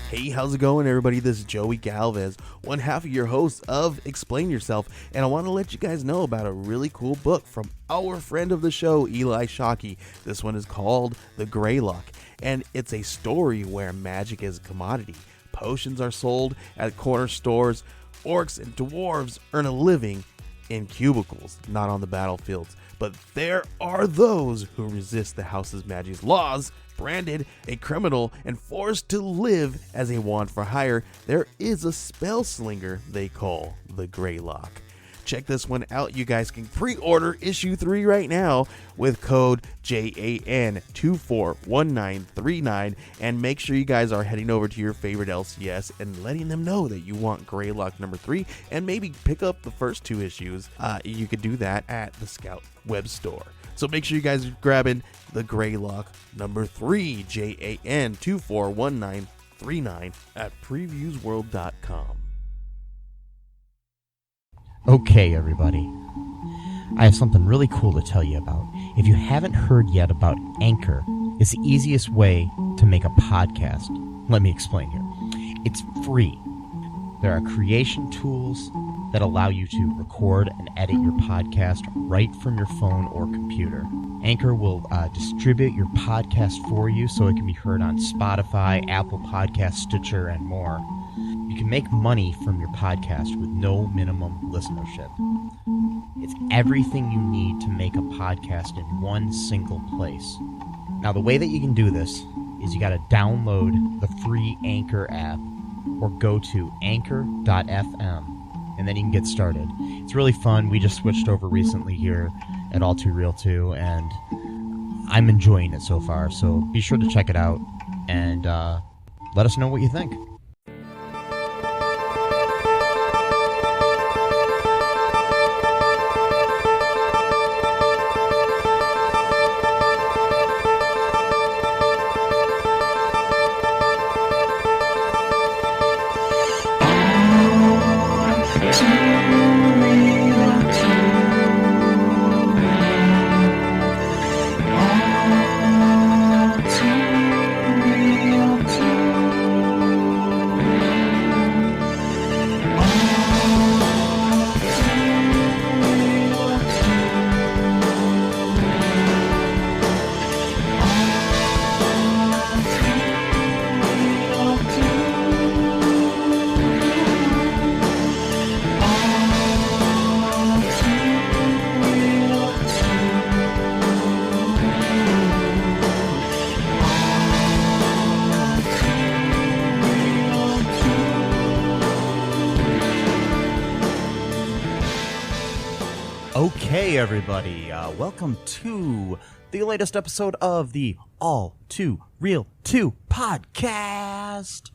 Hey, how's it going, everybody? This is Joey Galvez, one half of your host of Explain Yourself, and I want to let you guys know about a really cool book from our friend of the show, Eli Shockey. This one is called The Greylock, and it's a story where magic is a commodity. Potions are sold at corner stores. Orcs and dwarves earn a living in cubicles, not on the battlefields. But there are those who resist the house's magic's laws. Branded a criminal and forced to live as a wand for hire, there is a spell slinger they call the Greylock. Check this one out. You guys can pre-order issue 3 right now with code JAN241939, and make sure you guys are heading over to your favorite LCS and letting them know that you want Greylock number 3, and maybe pick up the first 2 issues. You could do that at the Scout web store. So make sure you guys are grabbing the Greylock number 3, JAN241939 at previewsworld.com. Okay, everybody. I have something really cool to tell you about. If you haven't heard yet about Anchor, it's the easiest way to make a podcast. Let me explain here. It's free. There are creation tools that allow you to record and edit your podcast right from your phone or computer. Anchor will distribute your podcast for you so it can be heard on Spotify, Apple Podcasts, Stitcher, and more. You can make money from your podcast with no minimum listenership. It's everything you need to make a podcast in one single place. Now, the way that you can do this is you got to download the free Anchor app or go to anchor.fm, and then you can get started. It's really fun. We just switched over recently here at All Too Real 2, and I'm enjoying it so far. So be sure to check it out and let us know what you think. Okay, everybody, welcome to the latest episode of the All Too Real 2 podcast.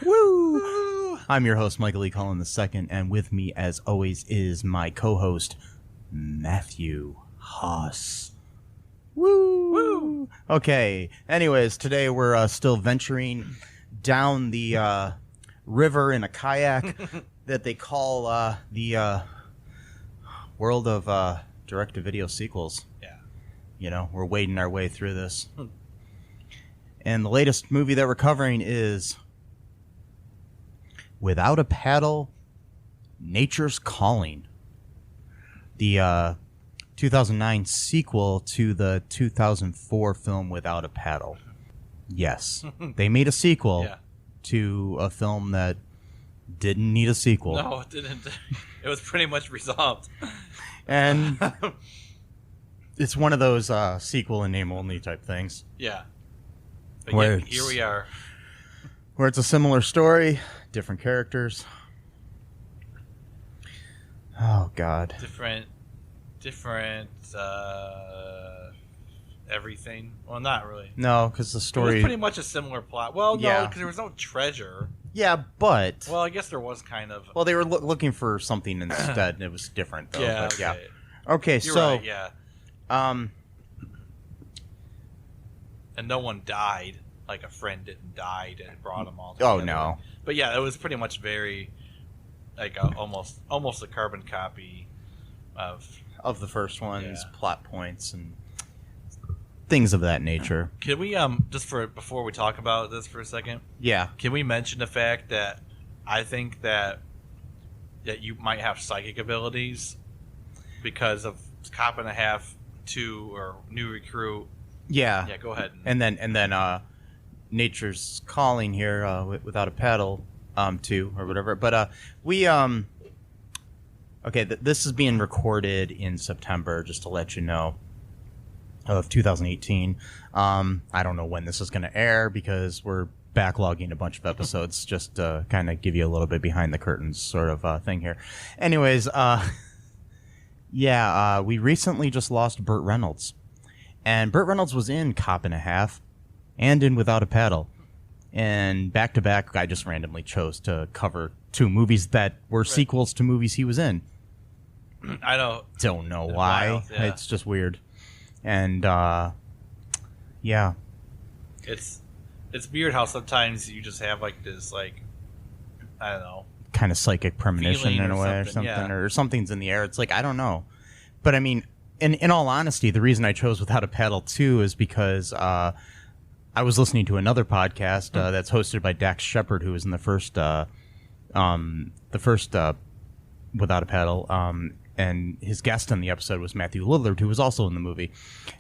Woo! I'm your host, Michael E. Cullen II, and with me, as always, is my co-host, Matthew Haas. Woo! Woo! Okay, anyways, today we're still venturing down the river in a kayak that they call the world of direct-to-video sequels. Yeah. You know, we're wading our way through this. And the latest movie that we're covering is Without a Paddle, Nature's Calling. The 2009 sequel to the 2004 film Without a Paddle. Yes. They made a sequel to a film that didn't need a sequel. No, it didn't. It was pretty much resolved. And it's one of those sequel and name only type things. Yeah. But where here we are. Where it's a similar story, different characters. Oh, God. Different everything. Well, not really. No, because the story... It was pretty much a similar plot. Well, no, because there was no treasure. Yeah, but... Well, I guess there was kind of... Well, they were looking for something instead, and it was different, though. Yeah, but, okay. Yeah. Okay, You're so... right, yeah. And no one died. Like, a friend didn't die and brought them all together. Oh, no. But, yeah, it was pretty much very... Like, almost a carbon copy of the first one's plot points. And things of that nature. Can we before we talk about this for a second? Yeah. Can we mention the fact that I think that you might have psychic abilities because of Cop and a Half 2 or New Recruit? Yeah. Yeah, go ahead. And then Nature's Calling here, Without a Paddle 2 or whatever. But we okay, this is being recorded in September, just to let you know, of 2018. I don't know when this is going to air because we're backlogging a bunch of episodes just to kind of give you a little bit behind the curtains sort of thing here. Anyways, we recently just lost Burt Reynolds. And Burt Reynolds was in Cop and a Half and in Without a Paddle. And back to back, I just randomly chose to cover 2 movies that were sequels to movies he was in. I don't know why. Wild, yeah. It's just weird. And yeah. It's weird how sometimes you just have like this, like, I don't know, kind of psychic premonition in a way or something, yeah. or something's in the air. It's like, I don't know. But I mean, in all honesty, the reason I chose Without a Paddle 2 is because I was listening to another podcast that's hosted by Dax Shepard, who was in the first Without a Paddle, and his guest on the episode was Matthew Lillard, who was also in the movie,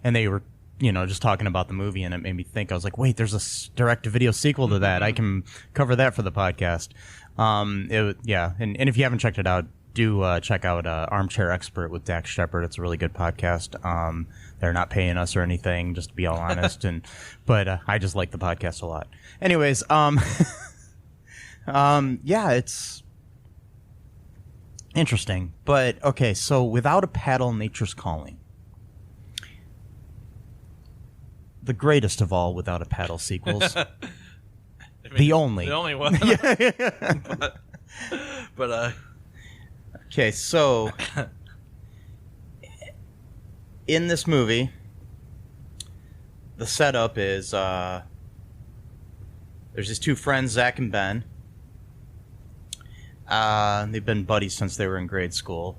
and they were, just talking about the movie, and it made me think. I was like, wait, there's a direct-to-video sequel to that. I can cover that for the podcast. And if you haven't checked it out, do check out Armchair Expert with Dax Shepard. It's a really good podcast. They're not paying us or anything, just to be all honest. But I just like the podcast a lot. Anyways, it's interesting. But okay, so Without a Paddle, Nature's Calling. The greatest of all Without a Paddle sequels. The only one. but okay, so in this movie, the setup is there's these 2 friends, Zach and Ben. They've been buddies since they were in grade school.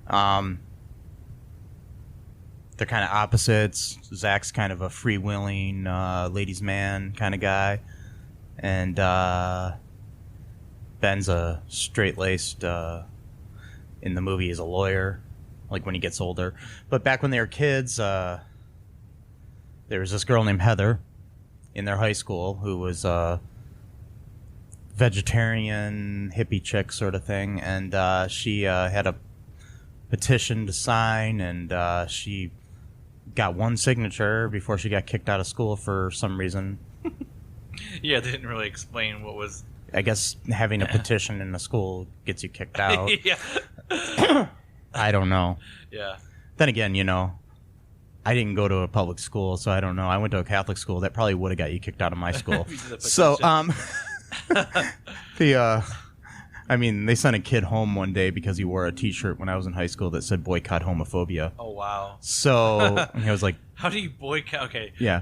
They're kind of opposites. Zach's kind of a freewheeling ladies' man kind of guy, and Ben's a straight-laced. In the movie, he's a lawyer, like when he gets older. But back when they were kids, there was this girl named Heather in their high school who was a vegetarian hippie chick sort of thing, and she had a petition to sign, and she got 1 signature before she got kicked out of school for some reason. Yeah, they didn't really explain what was... I guess having a petition in a school gets you kicked out. Yeah. I don't know. Yeah. Then again, I didn't go to a public school, so I don't know. I went to a Catholic school. That probably would have got you kicked out of my school. So, they sent a kid home one day because he wore a T-shirt when I was in high school that said "Boycott Homophobia." Oh wow! So he was like, "How do you boycott?" Okay, yeah,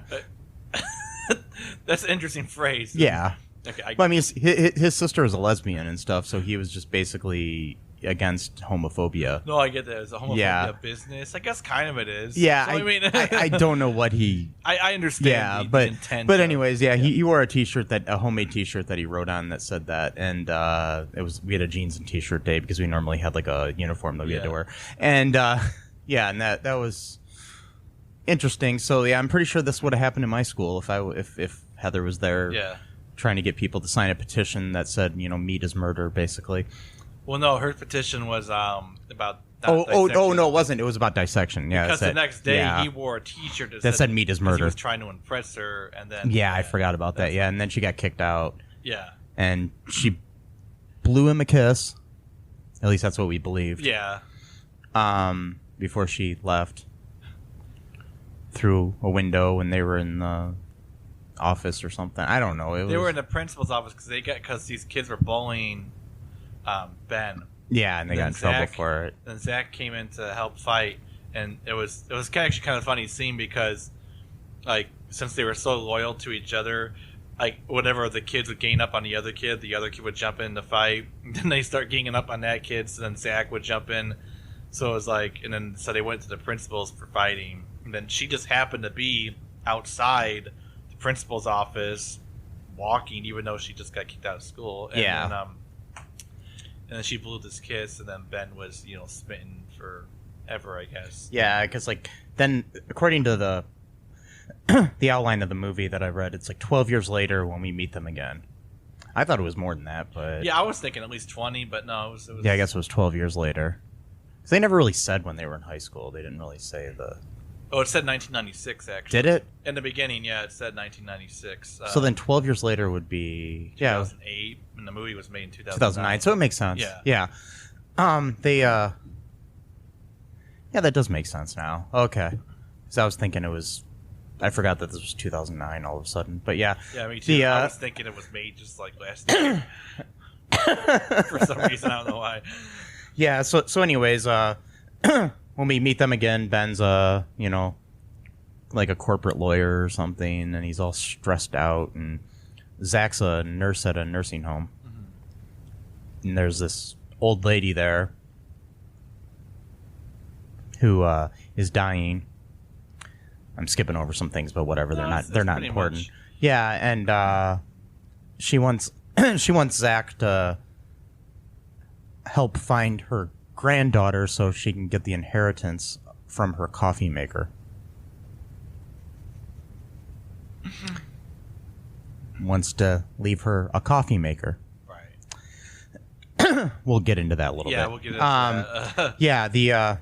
that's an interesting phrase. Yeah. Okay, his sister was a lesbian and stuff, so he was just basically against homophobia. No, I get that. It's a homophobia business. I guess kind of it is. Yeah, so, I don't know what he... I understand the intent. But anyways, he wore a T-shirt, a homemade T-shirt that he wrote on that said that, and we had a jeans and T-shirt day because we normally had like a uniform that we had to wear. And and that was interesting. So I'm pretty sure this would have happened in my school if Heather was there. Yeah. Trying to get people to sign a petition that said, meat is murder, basically. Well, no, her petition was about. No, it wasn't. It was about dissection. Yeah, because the next day he wore a T-shirt that said "meat is murder." He was trying to impress her, and then I forgot about that. Yeah, and then she got kicked out. Yeah, and she blew him a kiss. At least that's what we believed. Yeah. Before she left through a window when they were in the office or something. I don't know. They were in the principal's office because these kids were bullying Ben. Yeah, and they got in trouble for it. And Zach came in to help fight, and it was actually kind of funny scene because, like, since they were so loyal to each other, like whenever the kids would gang up on the other kid would jump in to fight. And then they start ganging up on that kid, so then Zach would jump in. So it was like, and then so they went to the principals for fighting. And then she just happened to be outside the principal's office walking, even though she just got kicked out of school. And then she blew this kiss, and then Ben was, smitten forever, I guess. Yeah, because then according to the the outline of the movie that I read, it's 12 years later when we meet them again. I thought it was more than that, but yeah, I was thinking at least 20, but no, it was yeah, I guess it was 12 years later. 'Cause they never really said when they were in high school. They didn't really say the. Oh, it said 1996 actually. Did it? In the beginning, yeah, it said 1996. So then 12 years later would be 2008, and the movie was made in 2009. So it makes sense. Yeah. Yeah, that does make sense now. Okay. So I was thinking I forgot that this was 2009 all of a sudden. But yeah. Yeah, me too. I was thinking it was made just last year. For some reason, I don't know why. Yeah, so anyways, when we meet them again, Ben's a corporate lawyer or something, and he's all stressed out, and Zach's a nurse at a nursing home. Mm-hmm. And there's this old lady there who is dying. I'm skipping over some things, but whatever, they're not important. Much. Yeah, and she wants Zach to help find her granddaughter so she can get the inheritance from her coffee maker. Wants to leave her a coffee maker. Right. We'll get into that a little bit. Yeah, we'll get into that. Yeah,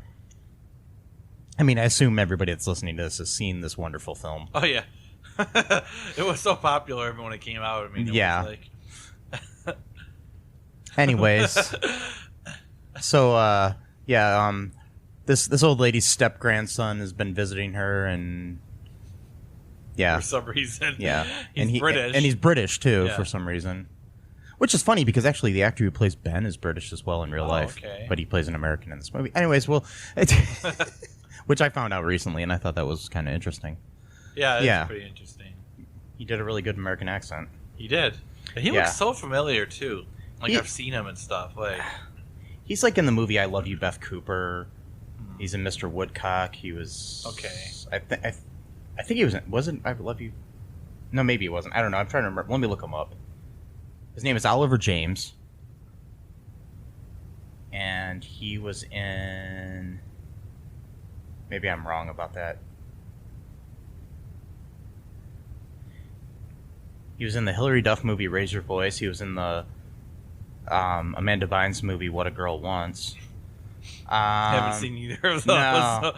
I mean, I assume everybody that's listening to this has seen this wonderful film. Oh, yeah. It was so popular when it came out. I mean, it was Anyways, so this old lady's step grandson has been visiting her, and for some reason, he's British, and he's British too for some reason, which is funny because actually the actor who plays Ben is British as well in real life, but he plays an American in this movie. Anyways, which I found out recently, and I thought that was kind of interesting. Yeah, it's pretty interesting. He did a really good American accent. He did. He looks so familiar too. I've seen him and stuff. He's in the movie I Love You, Beth Cooper. He's in Mr. Woodcock. He was I think he wasn't I Love You. No, maybe he wasn't. I don't know. I'm trying to remember. Let me look him up. His name is Oliver James, and he was in. Maybe I'm wrong about that. He was in the Hilary Duff movie Raise Your Voice. He was in the Amanda Bynes movie What a Girl Wants. I haven't seen either of those. No.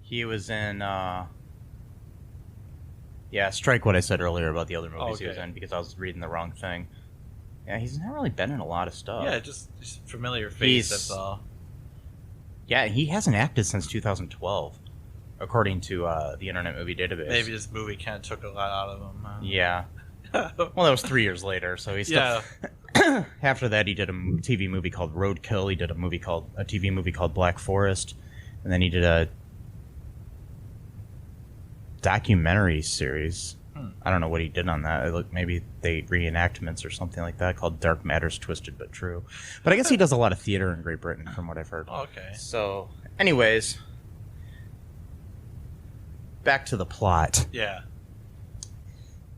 He was in strike what I said earlier about the other movies he was in, because I was reading the wrong thing. Yeah, he's not really been in a lot of stuff. Yeah, just familiar face, that's all. Yeah, he hasn't acted since 2012, according to the Internet Movie Database. Maybe this movie kind of took a lot out of him. Yeah. Well, that was 3 years later, so he's still... Yeah. After that, he did a TV movie called Roadkill. He did a TV movie called Black Forest, and then he did a documentary series. I don't know what he did on that. Maybe they reenactments or something like that called Dark Matters Twisted But True. But I guess he does a lot of theater in Great Britain, from what I've heard. Okay. So, anyways, back to the plot. Yeah.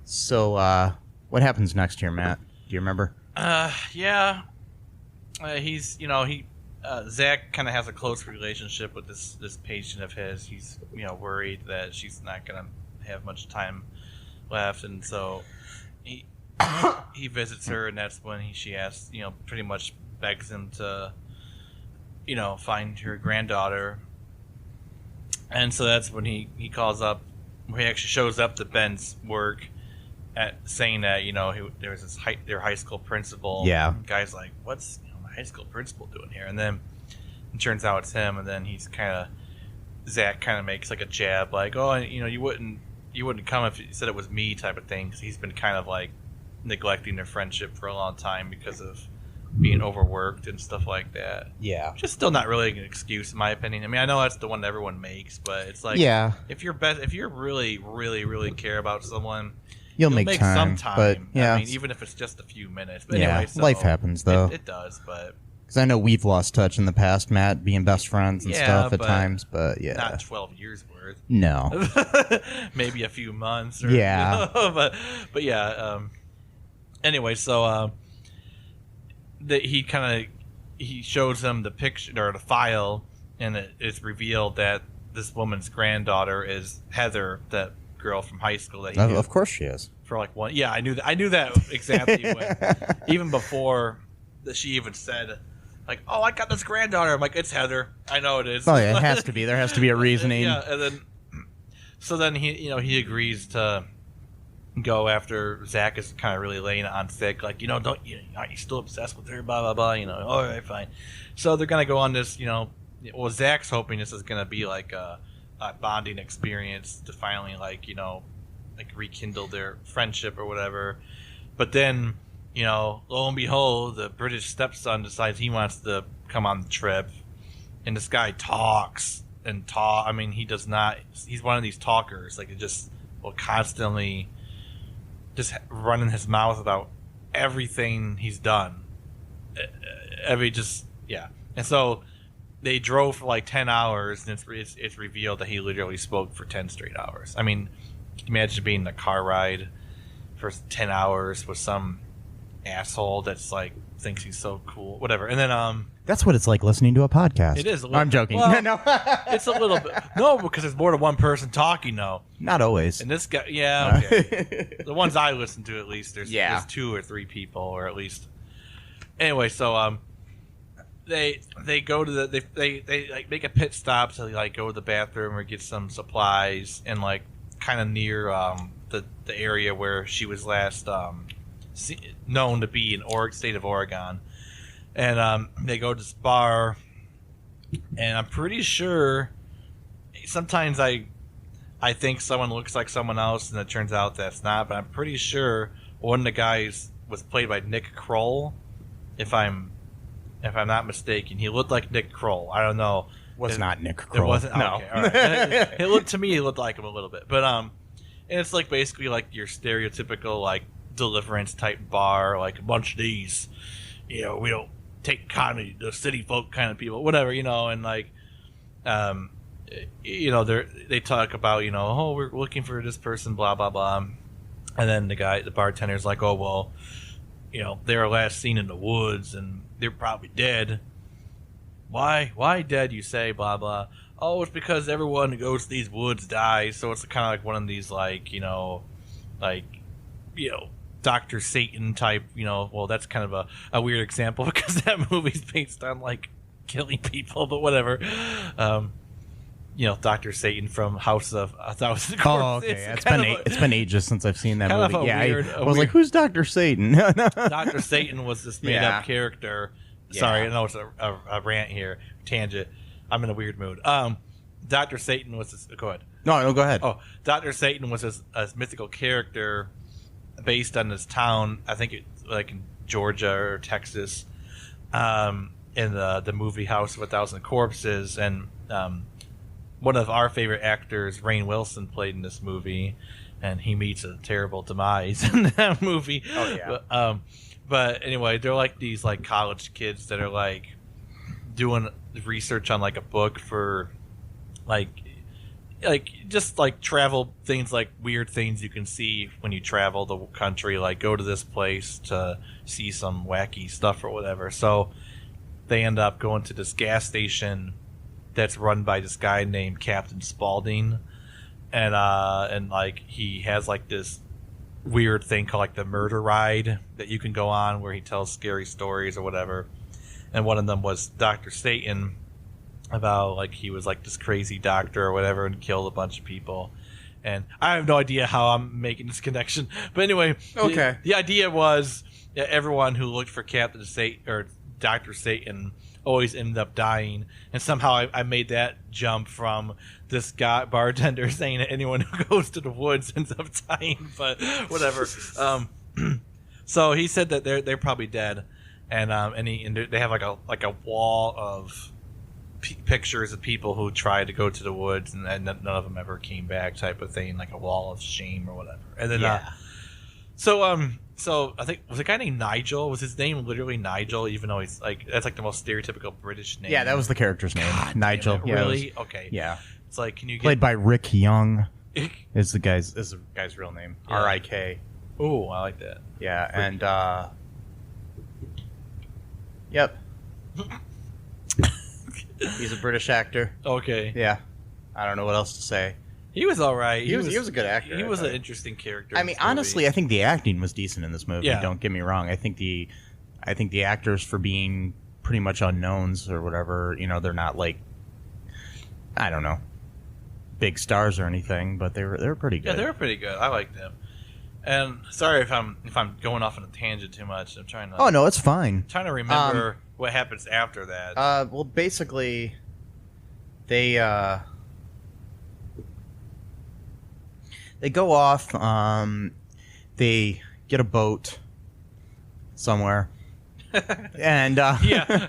So, what happens next here, Matt? Do you remember? Yeah. He's, Zach kind of has a close relationship with this patient of his. He's, worried that she's not going to have much time left, and so he visits her, and that's when she asks, pretty much begs him to, find her granddaughter. And so that's when he calls up, where he actually shows up to Ben's work, at saying that there was their high school principal. Yeah. The guy's like, what's my high school principal doing here? And then it turns out it's him, and then Zach kind of makes a jab, like, oh, you wouldn't come if you said it was me, type of thing, because he's been kind of neglecting their friendship for a long time because of being overworked and stuff like that. Yeah. Which is still not really an excuse, in my opinion. I mean, I know that's the one that everyone makes, but it's if you're really, really, really care about someone, You'll make time, some time. But yeah, I mean, even if it's just a few minutes. But yeah, anyway, so life happens though. It does, but Because I know we've lost touch in the past, Matt, being best friends and stuff at times, but yeah. Not 12 years worth. No. Maybe a few months. Or, yeah. But yeah. Anyway, so he shows him the picture or the file, and it's revealed that this woman's granddaughter is Heather, that girl from high school that he knew. Of course she is. For like one, yeah, I knew that exactly. Even before that, she even said, like, "Oh, I got this granddaughter." I'm like, "It's Heather. I know it is." Oh yeah, it has to be. There has to be a reasoning. Yeah, and then he agrees to go after Zach is kind of really laying it on thick, like, aren't you still obsessed with her? Blah blah blah. All right, fine. So they're gonna go on this. Well, Zach's hoping this is gonna be like a bonding experience to finally like rekindle their friendship or whatever. But then, lo and behold, the British stepson decides he wants to come on the trip, and this guy talks and talk. I mean, he does not. He's one of these talkers, like, it just will constantly just running his mouth about everything he's done. And so they drove for like 10 hours, and it's revealed that he literally spoke for 10 straight hours. I mean, imagine being in a car ride for 10 hours with some asshole that's like thinks he's so cool, whatever. And then that's what it's like listening to a podcast. It is. I'm joking. Well, no, it's a little bit. No, because there's more than one person talking though. Not always. And this guy, yeah, okay. The ones I listen to, at least, there's 2 or 3 people, or at least. Anyway, so they go to they like make a pit stop to like go to the bathroom or get some supplies, and like kind of near the area where she was last known to be in state of Oregon. And they go to this bar, and I'm pretty sure sometimes I think someone looks like someone else, and it turns out that's not. But I'm pretty sure one of the guys was played by Nick Kroll, if I'm not mistaken. He looked like Nick Kroll. I don't know. Was not Nick Kroll. It wasn't. No. Okay, all right. It looked to me. He looked like him a little bit, but and it's like basically like your stereotypical like Deliverance type bar, like a bunch of these, we don't take comedy, the city folk kind of people, whatever, and like, they talk about, oh, we're looking for this person, blah blah blah, and then the bartender's like, oh well, they were last seen in the woods and they're probably dead. Why dead, you say? Blah blah. Oh, it's because everyone who goes to these woods dies. So it's kind of like one of these Dr. Satan type, well, that's kind of a weird example because that movie's based on like killing people, but whatever. Dr. Satan from House of a Thousand Corpses. Oh, okay. It's been ages since I've seen that movie. I was like, who's Dr. Satan? Dr. Satan was this made up character. Yeah. Sorry, I know it's a rant here, tangent. I'm in a weird mood. Dr. Satan was this. Go ahead. No, go ahead. Oh, Dr. Satan was a mythical character based on this town. I think it's like in Georgia or Texas. In the movie House of a Thousand Corpses, and one of our favorite actors, Rainn Wilson, played in this movie, and he meets a terrible demise in that movie. Oh yeah. But anyway, they're like these like college kids that are like doing research on like a book for like just like travel things, like weird things you can see when you travel the country, like go to this place to see some wacky stuff or whatever. So they end up going to this gas station that's run by this guy named Captain Spaulding, and like he has like this weird thing called like the murder ride that you can go on where he tells scary stories or whatever. And one of them was Dr. Satan, about like he was like this crazy doctor or whatever and killed a bunch of people. And I have no idea how I'm making this connection, but anyway, okay. The idea was that everyone who looked for Captain Satan or Dr. Satan always ended up dying, and somehow I made that jump from this guy bartender saying that anyone who goes to the woods ends up dying, but whatever. So he said that they're probably dead, and they have like a wall of pictures of people who tried to go to the woods and none of them ever came back, type of thing, like a wall of shame or whatever. And then So I think was a guy named Nigel. Was his name literally Nigel? Even though he's like that's like the most stereotypical British name. Yeah, that was the character's name. God, Nigel. damn it, really? Okay. Yeah. It's like, can you get Played by Rik Young is the guy's real name. Yeah. R-I-K. Oh, I like that. Yeah, and yep. He's a British actor. Okay. Yeah. I don't know what else to say. He was all right. He was a good actor. He was an interesting character. I mean, honestly, I think the acting was decent in this movie. Yeah. Don't get me wrong. I think the actors, for being pretty much unknowns or whatever, they're not like, I don't know, big stars or anything, but they were pretty good. Yeah, they were pretty good. I liked them. And sorry if I'm going off on a tangent too much. I'm trying to. Oh no, it's fine. Trying to remember what happens after that. Well, basically, they go off. They get a boat somewhere, and yeah,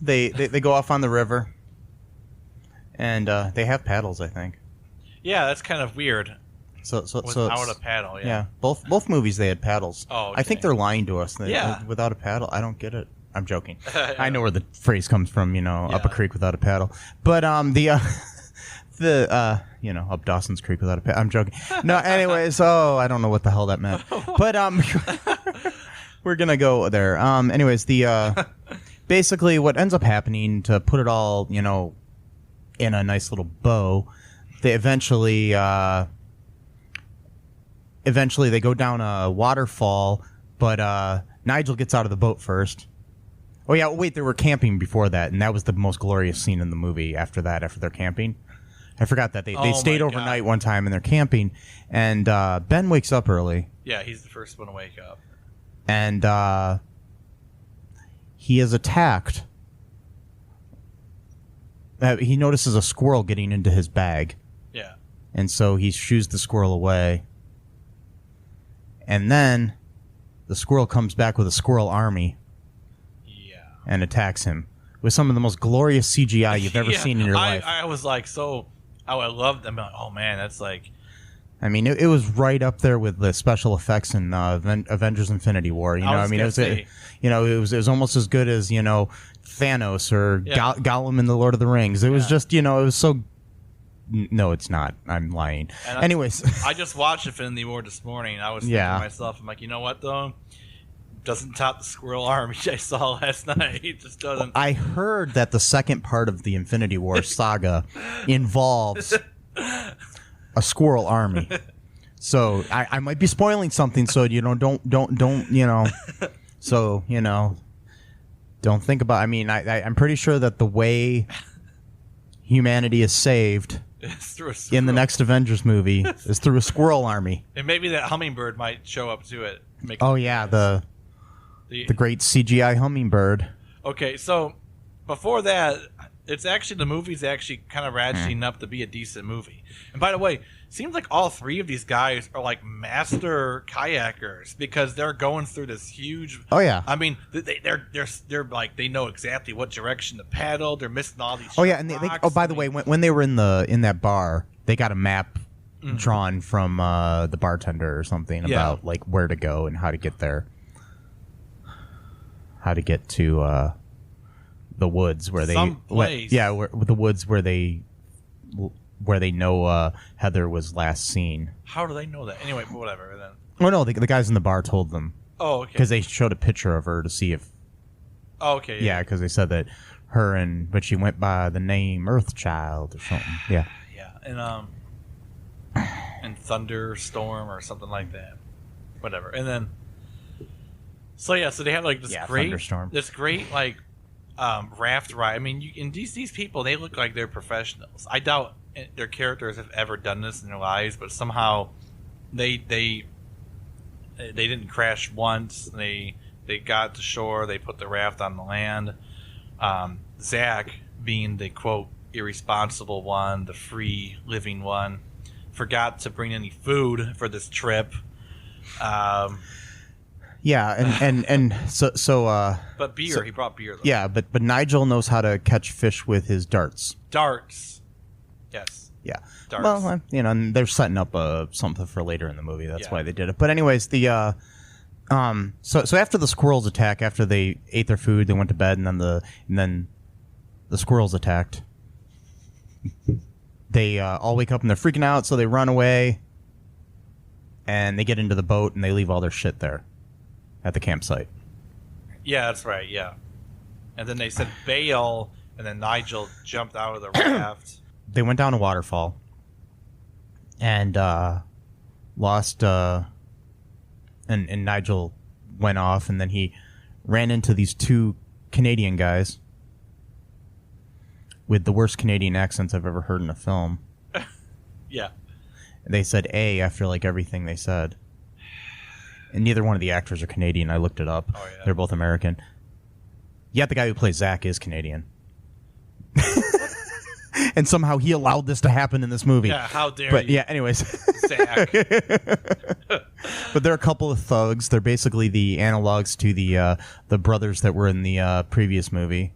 they go off on the river, and they have paddles, I think. yeah, that's kind of weird. So Without a paddle, yeah. Both movies they had paddles. Oh, I think they're lying to us. Yeah. Without a paddle, I don't get it. I'm joking. I know where the phrase comes from. Up a creek without a paddle. But up Dawson's Creek without a paddle. I'm joking. No, anyways. I don't know what the hell that meant. But we're gonna go there. Anyways, basically what ends up happening, to put it all in a nice little bow, they eventually they go down a waterfall, but Nigel gets out of the boat first. Oh yeah, wait, they were camping before that, and that was the most glorious scene in the movie. After they're camping, I forgot that they stayed overnight one time and they're camping, and Ben wakes up early. Yeah, he's the first one to wake up, and he is attacked. He notices a squirrel getting into his bag. Yeah, and so he shoos the squirrel away. And then the squirrel comes back with a squirrel army. Yeah. And attacks him with some of the most glorious CGI you've ever seen in your life. I was like, I loved them. Like, oh man, that's like. I mean, it was right up there with the special effects in Avengers: Infinity War. It was almost as good as Thanos or Gollum in the Lord of the Rings. It was just it was so. No, it's not. I'm lying. Anyways. I just watched Infinity War this morning. I was thinking to myself, I'm like, you know what, though? Doesn't top the squirrel army I saw last night. It just doesn't. I heard that the second part of the Infinity War saga involves a squirrel army. So I might be spoiling something, so don't so don't think about. I mean, I'm pretty sure that the way humanity is saved in the next Avengers movie is through a squirrel army. And maybe that hummingbird might show up to it. The great CGI hummingbird. Okay, so before that, the movie's actually kind of ratcheting up to be a decent movie. And by the way, seems like all three of these guys are like master kayakers, because they're going through this huge. Oh yeah. I mean, they're like, they know exactly what direction to paddle. They're missing all these. Oh yeah, and by the way, when they were in that bar, they got a map drawn from the bartender or something about like where to go and how to get there, how to get to the woods where the woods where they know Heather was last seen. How do they know that? Anyway, whatever. Then. Oh no, the guys in the bar told them. Oh, okay. Because they showed a picture of her to see if. Oh, okay. Yeah, because they said that but she went by the name Earthchild or something. Yeah. Yeah, and Thunderstorm or something like that. Whatever, and then. So they have like this great like raft ride. I mean, these people, they look like they're professionals. I doubt their characters have ever done this in their lives, but somehow they didn't crash once. They got to shore. They put the raft on the land. Zach, being the quote irresponsible one, the free living one, forgot to bring any food for this trip. Yeah, and so. But beer, he brought beer though. Yeah, but Nigel knows how to catch fish with his darts. Darts. Yes. Yeah. Darts. Well, and they're setting up something for later in the movie. That's why they did it. But anyways, so after the squirrels attack, after they ate their food, they went to bed, and then the squirrels attacked. They all wake up and they're freaking out, so they run away, and they get into the boat and they leave all their shit there at the campsite. Yeah, that's right. Yeah, and then they said bail, and then Nigel jumped out of the raft. They went down a waterfall and lost. And Nigel went off, and then he ran into these two Canadian guys with the worst Canadian accents I've ever heard in a film. Yeah. They said A after like everything they said. And neither one of the actors are Canadian. I looked it up. Oh, yeah. They're both American. Yet the guy who plays Zach is Canadian. And somehow he allowed this to happen in this movie. Yeah, how dare But you. yeah, anyways. Zach. But they're a couple of thugs. They're basically the analogs to the brothers that were in the previous movie.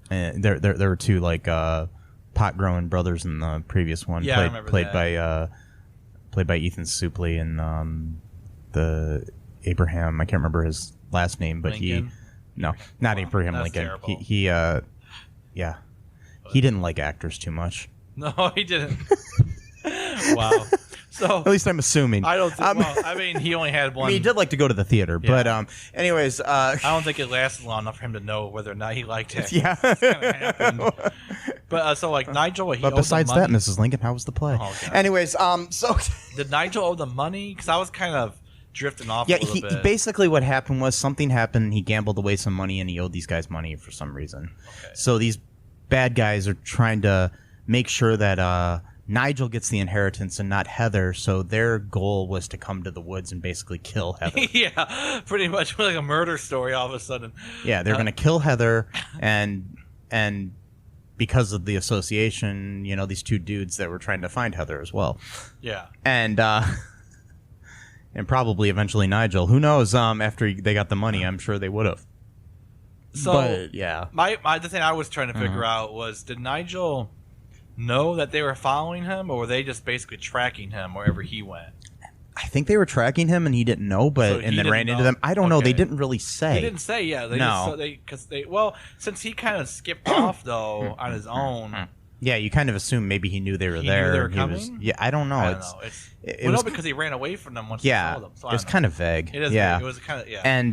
There were two like pot growing brothers in the previous one. Yeah, I remember played that. Played by Ethan Suplee and the Abraham. I can't remember his last name, but Lincoln? not Abraham That's Lincoln. terrible. He didn't like actors too much. No, he didn't. Wow. So At least I'm assuming. I don't think. Well, I mean, he only had one. I mean, he did like to go to the theater, Yeah. but anyways, I don't think it lasted long enough for him to know whether or not he liked it. yeah. But so like Nigel, he But owed besides the that, money. Mrs. Lincoln, how was the play? Oh, God. Anyways, so Did Nigel owe the money? Because I was kind of drifting off yeah, a little bit. basically what happened was something happened. He gambled away some money, and he owed these guys money for some reason. Okay. So these bad guys are trying to make sure that Nigel gets the inheritance and not Heather. So their goal was to come to the woods and basically kill Heather. Yeah, pretty much like a murder story all of a sudden. Yeah, they're going to kill Heather, and because of the association, these two dudes that were trying to find Heather as well. Yeah. And probably eventually Nigel. Who knows? After they got the money, I'm sure they would have. So But, yeah. the thing I was trying to figure out was, did Nigel know that they were following him, or were they just basically tracking him wherever he went? I think they were tracking him, and he didn't know, So and he then didn't ran into know. them. I don't know. They Okay. didn't really say. They didn't say, yeah. They No. just since he kind of skipped off though on his own. Yeah, you kind of assume maybe he knew they were He there. knew they were He coming? was- yeah, I don't know. I don't know. It was because he ran away from them once yeah, he saw them. So it was kind of vague. It is. yeah, It was kind of and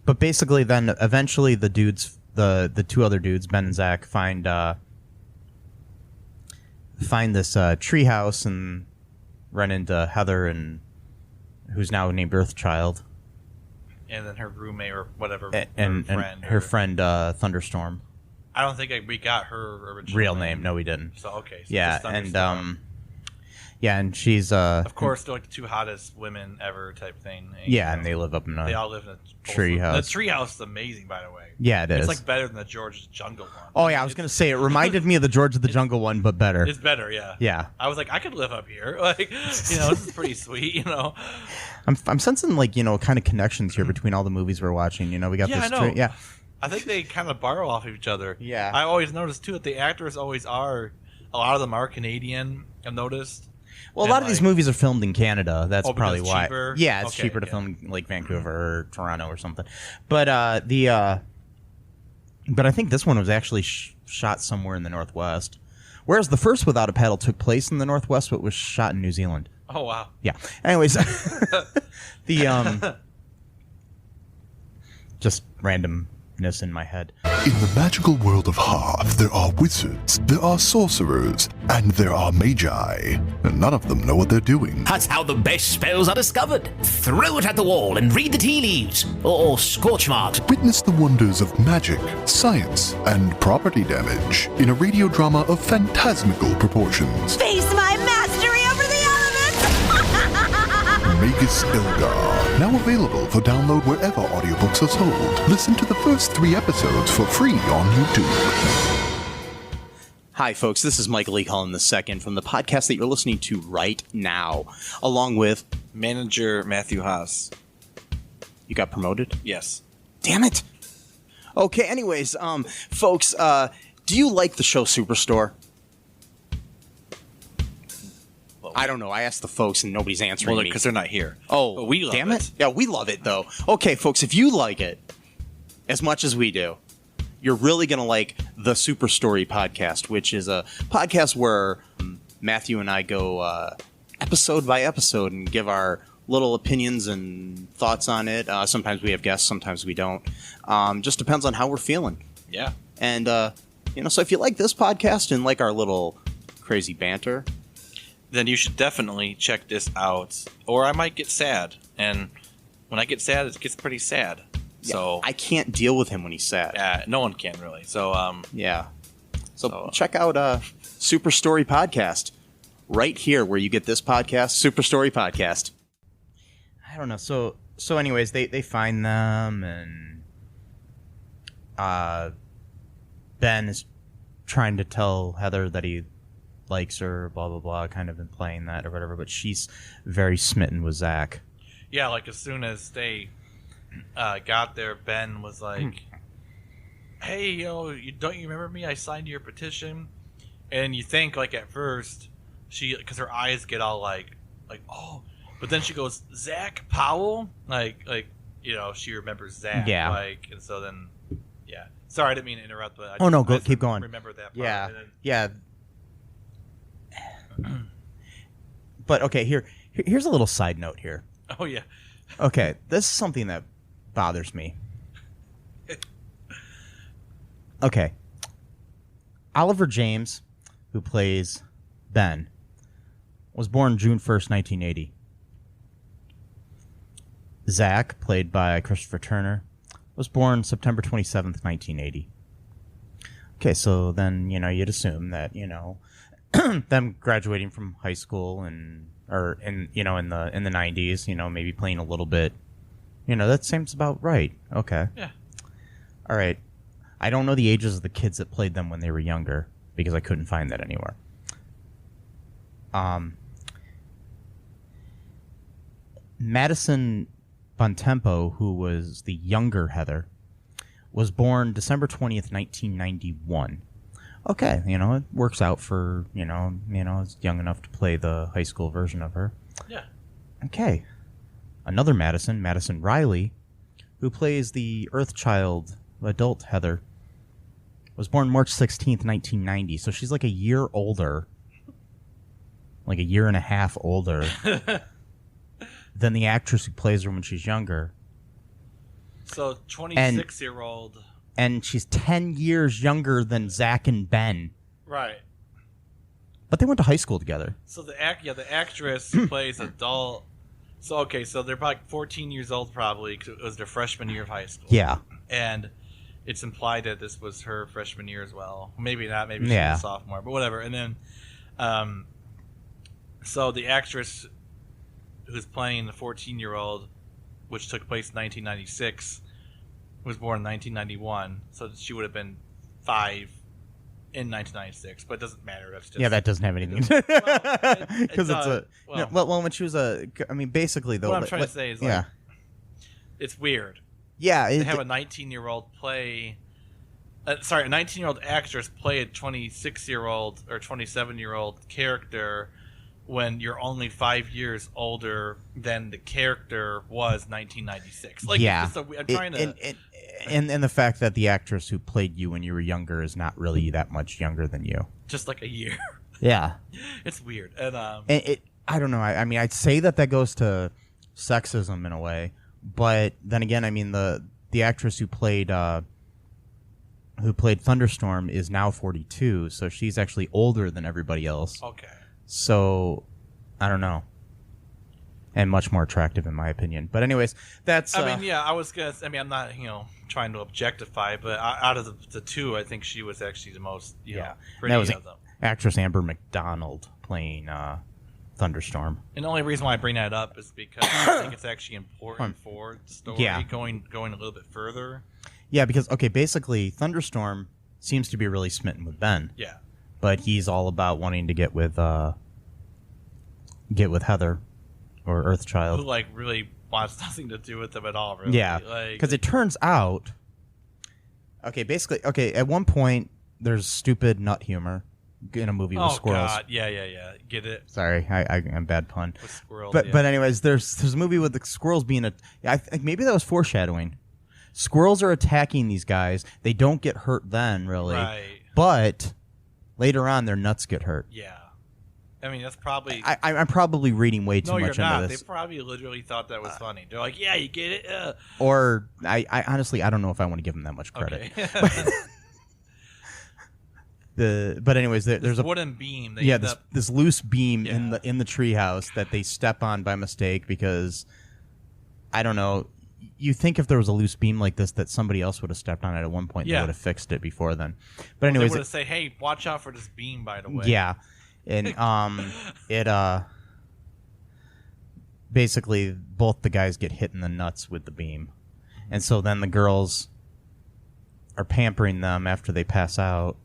but basically, then eventually the dudes, the two other dudes, Ben and Zach, find this treehouse and run into Heather, and who's now named Earthchild, and then her roommate or whatever, and her friend Thunderstorm. I don't think we got her original Real name? No, we didn't. So okay. So Yeah, just and Thunderstorm. and she's of course they're like the two hottest women ever type thing. yeah, and they live up in they a all live in a treehouse. The treehouse is amazing, by the way. yeah, it is. It's like better than the George's Jungle one. Oh yeah, I was gonna say it reminded me of the George of the Jungle one, but better. It's better, yeah. Yeah, I was like, I could live up here. Like, this is pretty sweet. I'm sensing like kind of connections here between all the movies we're watching. We got Yeah, this. I know. Yeah, I think they kind of borrow off of each other. Yeah. I always noticed too that the actors always are. A lot of them are Canadian. I've noticed. well, a lot of these movies are filmed in Canada. That's Oh, because probably it's why. cheaper? Yeah, it's Okay, cheaper to yeah. film in, like Vancouver or Toronto or something. But but I think this one was actually shot somewhere in the Northwest, whereas the first Without a Paddle took place in the Northwest, but was shot in New Zealand. Oh wow. Yeah. Anyways, the just randomness in my head. In the magical world of Hoth, there are wizards, there are sorcerers, and there are magi. And none of them know what they're doing. That's how the best spells are discovered. Throw it at the wall and read the tea leaves. Or scorch marks. Witness the wonders of magic, science, and property damage in a radio drama of phantasmical proportions. Face my mastery over the elements! Magus Ilgar. Now available for download wherever audiobooks are sold. Listen to the first 3 episodes for free on YouTube. Hi, folks. This is Michael E. Cullen II from the podcast that you're listening to right now, along with Manager Matthew Haas. you got promoted. Yes. Damn it. Okay. Anyways, folks, do you like the show Superstore? I don't know. I asked the folks and nobody's answering me. Because they're not here. Oh, but we love damn it. Yeah, we love it, though. Okay, folks, if you like it as much as we do, you're really going to like the Super Story podcast, which is a podcast where Matthew and I go episode by episode and give our little opinions and thoughts on it. Sometimes we have guests, sometimes we don't. Just depends on how we're feeling. Yeah. And, so if you like this podcast and like our little crazy banter, then you should definitely check this out. Or I might get sad. And when I get sad, it gets pretty sad. yeah, So I can't deal with him when he's sad. no one can really. So Yeah. So check out Super Story Podcast right here where you get this podcast, Super Story Podcast. I don't know. So anyways, they find them, and Ben is trying to tell Heather that he likes her, blah blah blah, kind of implying that or whatever. But she's very smitten with Zach. Yeah, like as soon as they got there, Ben was like, "Hey, don't you remember me? I signed your petition." And you think like at first because her eyes get all like oh. But then she goes, Zach Powell? Like she remembers Zach. Yeah. And so then, yeah. Sorry, I didn't mean to interrupt, but Keep going. Remember that part. Yeah. And then, Yeah. But, okay, here's a little side note here. oh, yeah. Okay, this is something that bothers me. Okay. Oliver James, who plays Ben, was born June 1st, 1980. Zach, played by Kristopher Turner, was born September 27th, 1980. Okay, so then, you'd assume that, them graduating from high school in the 90s, maybe playing a little bit, that seems about right. Okay. Yeah. All right. I don't know the ages of the kids that played them when they were younger because I couldn't find that anywhere. Madison Bontempo, who was the younger Heather, was born December 20th, 1991. Okay, it works out for, it's young enough to play the high school version of her. Yeah. Okay. Another Madison Riley, who plays the Earthchild adult Heather, was born March 16th, 1990. So she's like a year older, like a year and a half older than the actress who plays her when she's younger. So 26-year-old. And she's 10 years younger than Zach and Ben. Right. But they went to high school together. So the actress who plays adult. So they're probably 14 years old probably because it was their freshman year of high school. Yeah. And it's implied that this was her freshman year as well. Maybe not. Maybe she was a sophomore, but whatever. And then, so the actress who's playing the 14-year-old, which took place in 1996, was born in 1991. So she would have been 5 in 1996, but it doesn't matter. That's just, that doesn't have anything. Because when she was basically though. What I'm trying to say is it's weird. Yeah, to have a 19-year-old play. A 19-year-old actress play a 26-year-old or 27-year-old character when you're only 5 years older than the character was 1996. Like, yeah, I'm trying to. And the fact that the actress who played you when you were younger is not really that much younger than you. Just like a year. Yeah. It's weird. And I don't know. I mean, I'd say that goes to sexism in a way, but then again, I mean the actress who played Thunderstorm is now 42, so she's actually older than everybody else. Okay. So I don't know. And much more attractive in my opinion. But anyways, that's I mean, I was gonna. I mean, I'm not trying to objectify, but out of the two, I think she was actually the most pretty that was of them. Actress Amber McDonald playing Thunderstorm. And the only reason why I bring that up is because I think it's actually important for the story going a little bit further. Yeah, because basically Thunderstorm seems to be really smitten with Ben. Yeah. But he's all about wanting to get with Heather or Earthchild. Who really wants nothing to do with them at all, really. Yeah. Because it turns out basically at one point there's stupid nut humor in a movie with Oh squirrels. God, yeah. Get it? Sorry, I'm bad pun. With squirrels. But anyways, there's a movie with the squirrels being I think maybe that was foreshadowing. Squirrels are attacking these guys. They don't get hurt then, really. Right. But later on, their nuts get hurt. Yeah. I mean, that's probably. I'm probably reading way too no, much you're not. into this. They probably literally thought that was funny. They're like, "Yeah, you get it." Or I honestly, I don't know if I want to give them that much credit. Okay. But anyways, there's a wooden beam. This loose beam in the treehouse that they step on by mistake because I don't know. You think if there was a loose beam like this that somebody else would have stepped on it at one point, they would have fixed it before then. But anyways, they would have said, "Hey, watch out for this beam." By the way, yeah, and it basically both the guys get hit in the nuts with the beam, and so then the girls are pampering them after they pass out.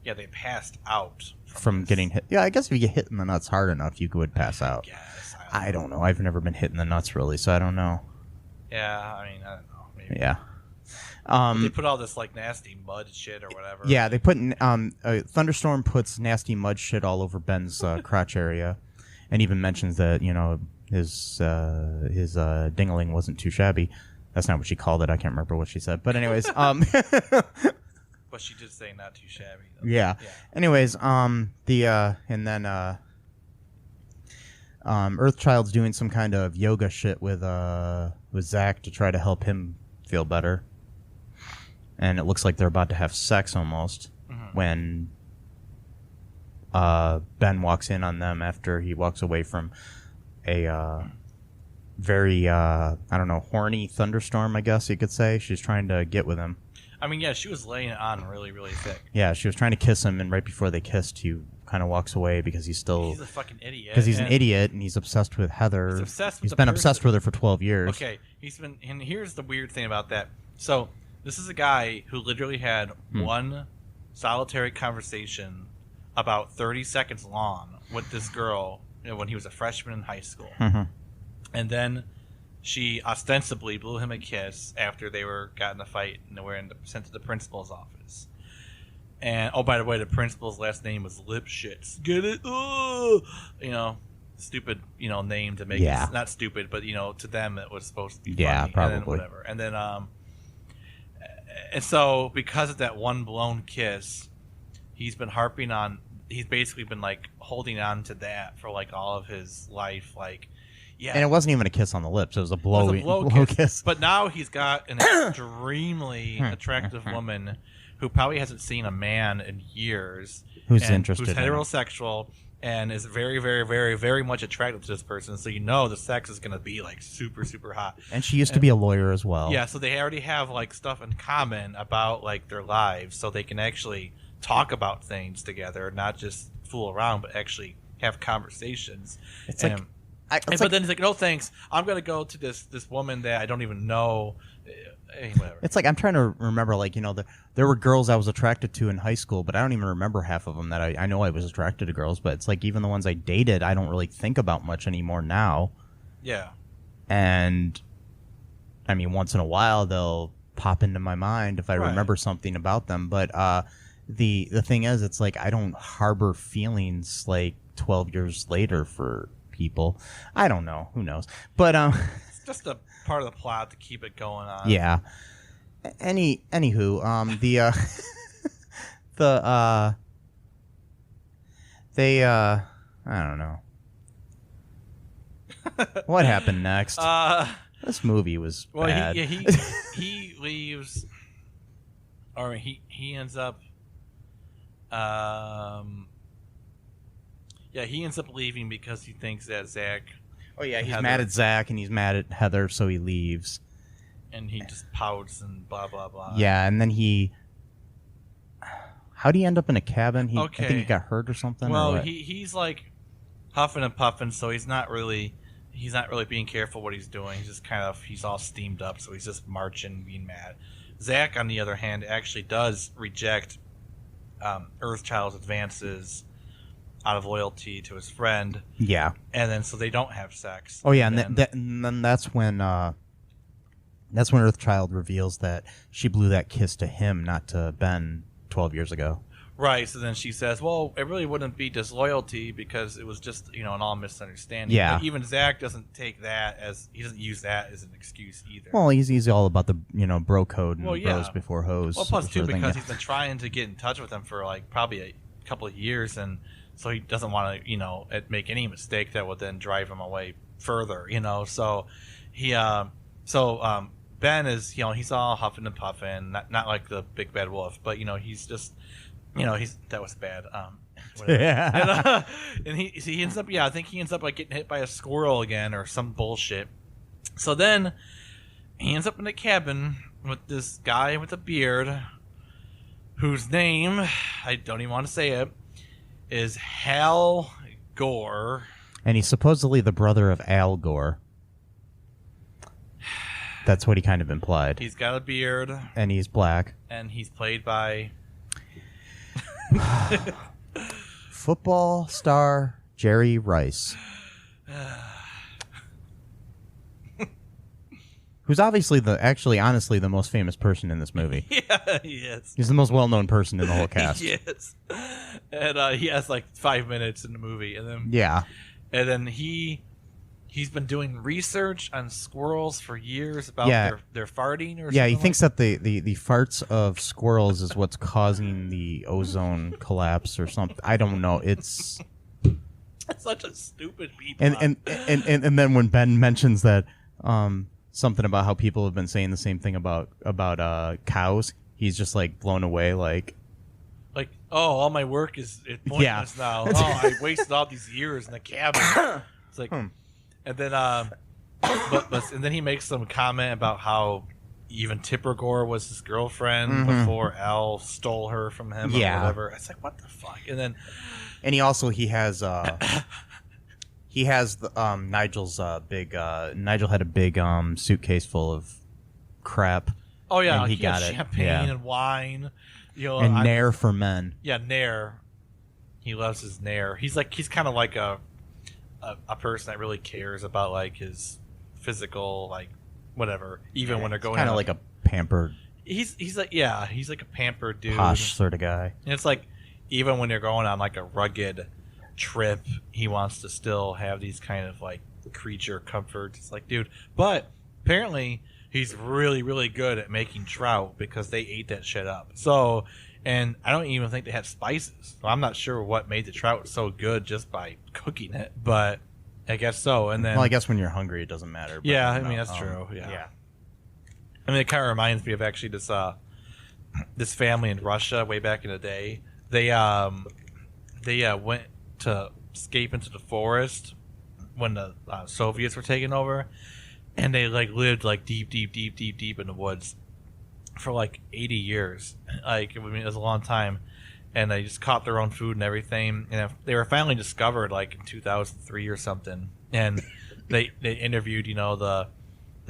Yeah, they passed out from getting hit. Yeah, I guess if you get hit in the nuts hard enough, you could pass out. Yes, I don't know. I've never been hit in the nuts really, so I don't know. Yeah, I mean, I don't know. Maybe. Yeah. They put all this like nasty mud shit or whatever. Yeah, they put a thunderstorm puts nasty mud shit all over Ben's crotch area, and even mentions that his dingling wasn't too shabby. That's not what she called it. I can't remember what she said. But anyways, But she did say not too shabby. Though. Yeah. Anyways, and then Earthchild's doing some kind of yoga shit with Zach to try to help him feel better, and it looks like they're about to have sex almost when Ben walks in on them after he walks away from a very horny thunderstorm, I guess you could say. She's trying to get with him. I mean, yeah, she was laying it on really, really thick. Yeah, she was trying to kiss him, and right before they kissed, he kind of walks away because he's a fucking idiot. Because he's an idiot, and he's obsessed with Heather. He's been obsessed with her for 12 years. Okay, and here's the weird thing about that. So, this is a guy who literally had one solitary conversation about 30 seconds long with this girl when he was a freshman in high school. Mm-hmm. And then she ostensibly blew him a kiss after they got in a fight and they were sent to the principal's office. And oh, by the way, the principal's last name was Lipschitz. Get it? Oh, stupid, name to make it not stupid, but to them it was supposed to be funny. Yeah, probably. And then whatever. And then and so because of that one blown kiss, he's basically been like holding on to that for like all of his life, like. Yeah. And it wasn't even a kiss on the lips. It was a blow kiss. But now he's got an extremely attractive woman who probably hasn't seen a man in years. Who's interested who's in heterosexual and is very, very, very, very much attracted to this person. So the sex is going to be like super, super hot. And she used to be a lawyer as well. Yeah, so they already have like stuff in common about like their lives, so they can actually talk about things together, not just fool around, but actually have conversations. It's like... but then he's like, no, thanks. I'm going to go to this woman that I don't even know. Whatever. It's like I'm trying to remember, like, there were girls I was attracted to in high school, but I don't even remember half of them that I know I was attracted to girls. But it's like even the ones I dated, I don't really think about much anymore now. Yeah. And, I mean, once in a while, they'll pop into my mind if I remember something about them. But the thing is, it's like I don't harbor feelings like 12 years later for people. I don't know. Who knows? But it's just a part of the plot to keep it going on. Yeah. Anywho, they I don't know. What happened next? This movie was bad. He leaves, or he ends up. Yeah, he ends up leaving because he thinks that Zach. Oh yeah, he's mad at Zach and he's mad at Heather, so he leaves. And he just pouts and blah blah blah. Yeah, and then how'd he end up in a cabin? I think he got hurt or something. Well, or he's like huffing and puffing, so he's not really being careful what he's doing. He's just he's all steamed up, so he's just marching, being mad. Zach, on the other hand, actually does reject Earthchild's advances out of loyalty to his friend. Yeah. And then so they don't have sex. Oh yeah, and then that's when Earthchild reveals that she blew that kiss to him, not to Ben 12 years ago. Right. So then she says, well, it really wouldn't be disloyalty because it was just, an all misunderstanding. Yeah. But even Zach doesn't take that he doesn't use that as an excuse either. Well, he's all about the, bro code and Well, yeah. bros before hoes. Well, plus, too, sort of thing, because he's been trying to get in touch with him for, probably a couple of years, and so he doesn't want to, make any mistake that would then drive him away further, So he, Ben is, he's all huffing and puffing, not like the big bad wolf, but, he's just, that was bad. Whatever. Yeah. And he ends up, I think he ends up getting hit by a squirrel again or some bullshit. So then he ends up in a cabin with this guy with a beard whose name, I don't even want to say it, is Hal Gore. And he's supposedly the brother of Al Gore. That's what he kind of implied. He's got a beard. And he's black. And he's played by... football star Jerry Rice. Who's obviously honestly the most famous person in this movie. Yeah, he is. He's the most well-known person in the whole cast. Yes. And he has 5 minutes in the movie, and then and then he's been doing research on squirrels for years about their farting or something. Yeah, he thinks that the farts of squirrels is what's causing the ozone collapse or something. I don't know. It's such a stupid beat. And then when Ben mentions that something about how people have been saying the same thing about cows, he's just blown away all my work is pointless now. Oh, I wasted all these years in the cabin. It's like and then and then he makes some comment about how even Tipper Gore was his girlfriend before Al stole her from him or whatever. It's like, what the fuck? And then he has Nigel's big Nigel had a big suitcase full of crap. Oh yeah, and he got had it. Champagne and wine. And Nair for men. Yeah, Nair. He loves his Nair. He's kind of like a person that really cares about his physical whatever. Even when they're going kind of like a pampered. He's like a pampered dude, posh sort of guy. And it's even when they're going on a rugged trip, he wants to still have these kind of creature comforts. It's dude, but apparently he's really, really good at making trout because they ate that shit up. So, and I don't even think they had spices. So I'm not sure what made the trout so good just by cooking it, but I guess so. And then, well, I guess when you're hungry, it doesn't matter. But yeah, I mean that's true. Yeah. I mean, it kind of reminds me of actually this family in Russia way back in the day. They went to escape into the forest when the Soviets were taking over, and they lived deep in the woods for 80 years. It was a long time, and they just caught their own food and everything. And they were finally discovered in 2003 or something, and they interviewed the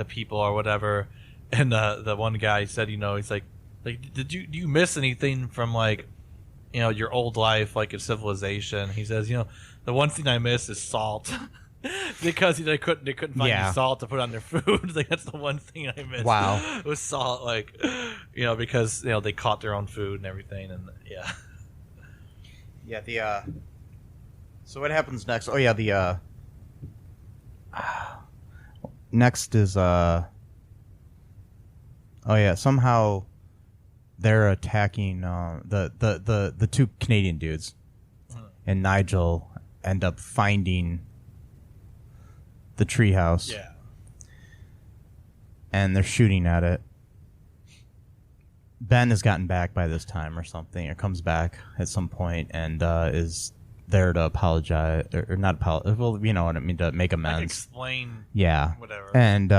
people or whatever, and the one guy said he's do you miss anything from your old life, in civilization? He says, the one thing I miss is salt. Because they couldn't find any salt to put on their food. That's the one thing I miss. Wow. It was salt, because they caught their own food and everything, and so what happens next? Oh yeah, the next is somehow they're attacking the two Canadian dudes, and Nigel end up finding the treehouse. Yeah. And they're shooting at it. Ben has gotten back by this time or something, or comes back at some point and is there to apologize, or not apologize. Well, you know what I mean, to make amends. Explain. Yeah. Whatever. And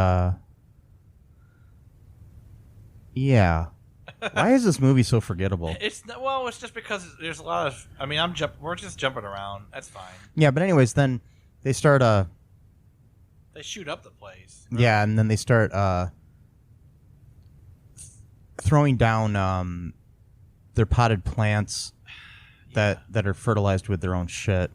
yeah. Why is this movie so forgettable? It's just because there's a lot of. I mean, we're just jumping around. That's fine. Yeah, but anyways, then they start They shoot up the place. Right? Yeah, and then they start throwing down their potted plants that are fertilized with their own shit,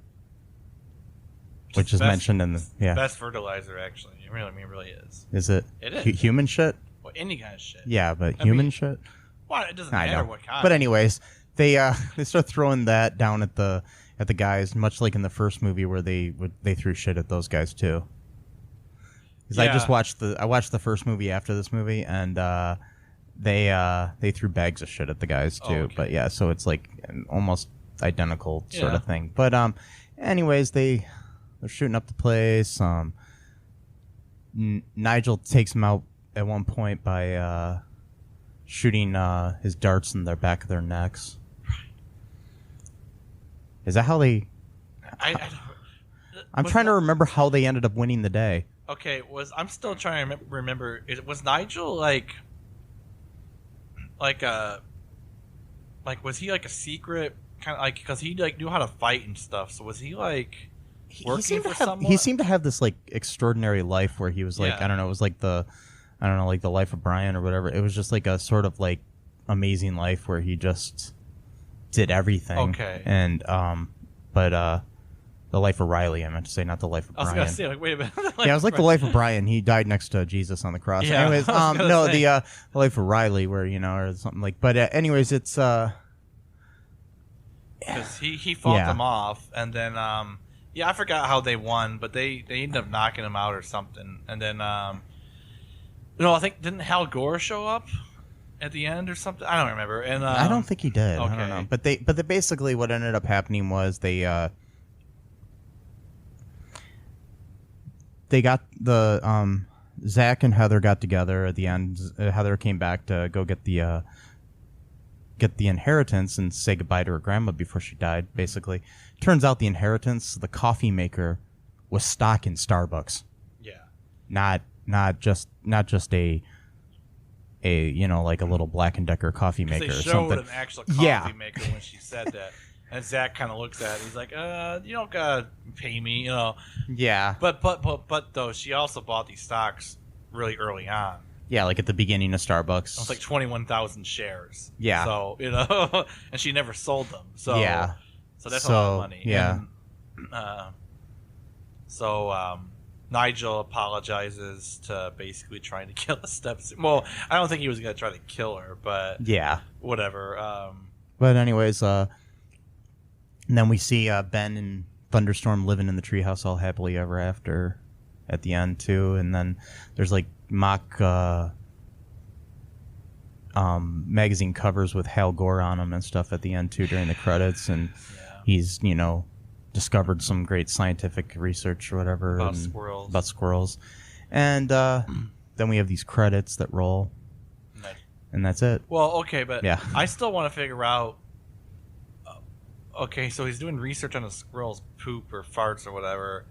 which is mentioned in the best fertilizer. Actually, it really is. Is it? It is human shit. Well, any kind of shit. Yeah, but human shit. Well, it doesn't matter what kind. But anyways, They start throwing that down at the guys, much like in the first movie where they threw shit at those guys too. Because I watched the first movie after this movie, and they threw bags of shit at the guys too. Okay. But yeah, so it's like an almost identical sort of thing. But anyways, they're shooting up the place. Nigel takes him out at one point by shooting his darts in the back of their necks. Is that how they? I'm trying to remember how they ended up winning the day. Okay, I'm still trying to remember. Was Nigel like was he like a secret kind of like, because he like knew how to fight and stuff? So was he like working for someone? He seemed to have this like extraordinary life where he was like, I don't know, it was like the life of Brian or whatever. It was just like a sort of like amazing life where he just did everything. Okay. And but the life of Riley, I meant to say, not the life of Brian. I was gonna say, like, wait a minute. Yeah, it was like the life of Brian. He died next to Jesus on the cross. Yeah, anyways, no, the life of Riley, where or something like. But anyways, it's because he fought them off, and then I forgot how they won, but they ended up knocking him out or something, and then I think didn't Hal Gore show up at the end or something? I don't remember. And I don't think he did. Okay. I don't know. But they basically what ended up happening was they got the Zach and Heather got together at the end. Heather came back to go get the inheritance and say goodbye to her grandma before she died. Basically, turns out the inheritance, the coffee maker, was stock in Starbucks. Yeah. Not just a like a little Black and Decker coffee maker they or showed something. an actual coffee maker when she said that. And Zach kind of looks at it. He's like, you don't gotta pay me, Yeah. But though, she also bought these stocks really early on. Yeah, like at the beginning of Starbucks. It was like 21,000 shares. Yeah. So, and she never sold them. So yeah. So that's a lot of money. Yeah. And, Nigel apologizes to basically trying to kill a stepsister. Well, I don't think he was gonna try to kill her, but yeah, whatever. But anyways, and then we see Ben and Thunderstorm living in the treehouse all happily ever after at the end too, and then there's like mock magazine covers with Hal Gore on them and stuff at the end too during the credits, and he's discovered some great scientific research or whatever about squirrels, and then we have these credits that roll, and that's it. Well, okay, but yeah. I still want to figure out. Okay, so he's doing research on a squirrel's poop or farts or whatever.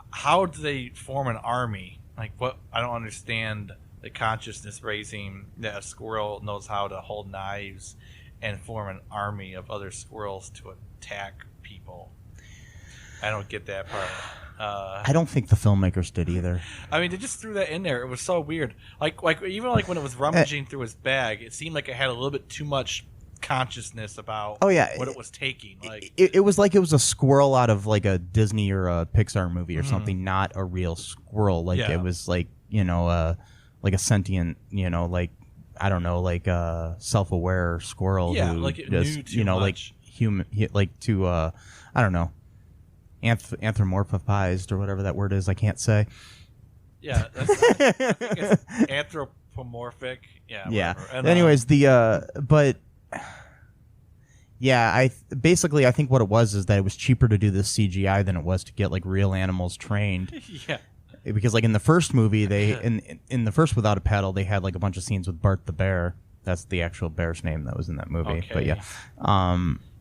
How do they form an army? Like, what? I don't understand the consciousness raising that a squirrel knows how to hold knives and form an army of other squirrels to attack people. I don't get that part. I don't think the filmmakers did either. I mean, they just threw that in there. It was so weird. Like even like when it was rummaging through his bag, it seemed like it had a little bit too much consciousness about what it was taking. Like it was like it was a squirrel out of like a Disney or a Pixar movie or something, not a real squirrel. Like it was like like a sentient, like I don't know, like a self-aware squirrel. Yeah, who like it just, knew too much. like human, like to I don't know, anthropomorphized or whatever that word is. I can't say. Yeah, I think it's anthropomorphic. Yeah. Yeah. And, anyways, but. Yeah, I think what it was is that it was cheaper to do this CGI than it was to get like real animals trained. Yeah. Because like in the first movie, in the first Without a Paddle, they had like a bunch of scenes with Bart the bear. That's the actual bear's name that was in that movie. Okay. But yeah,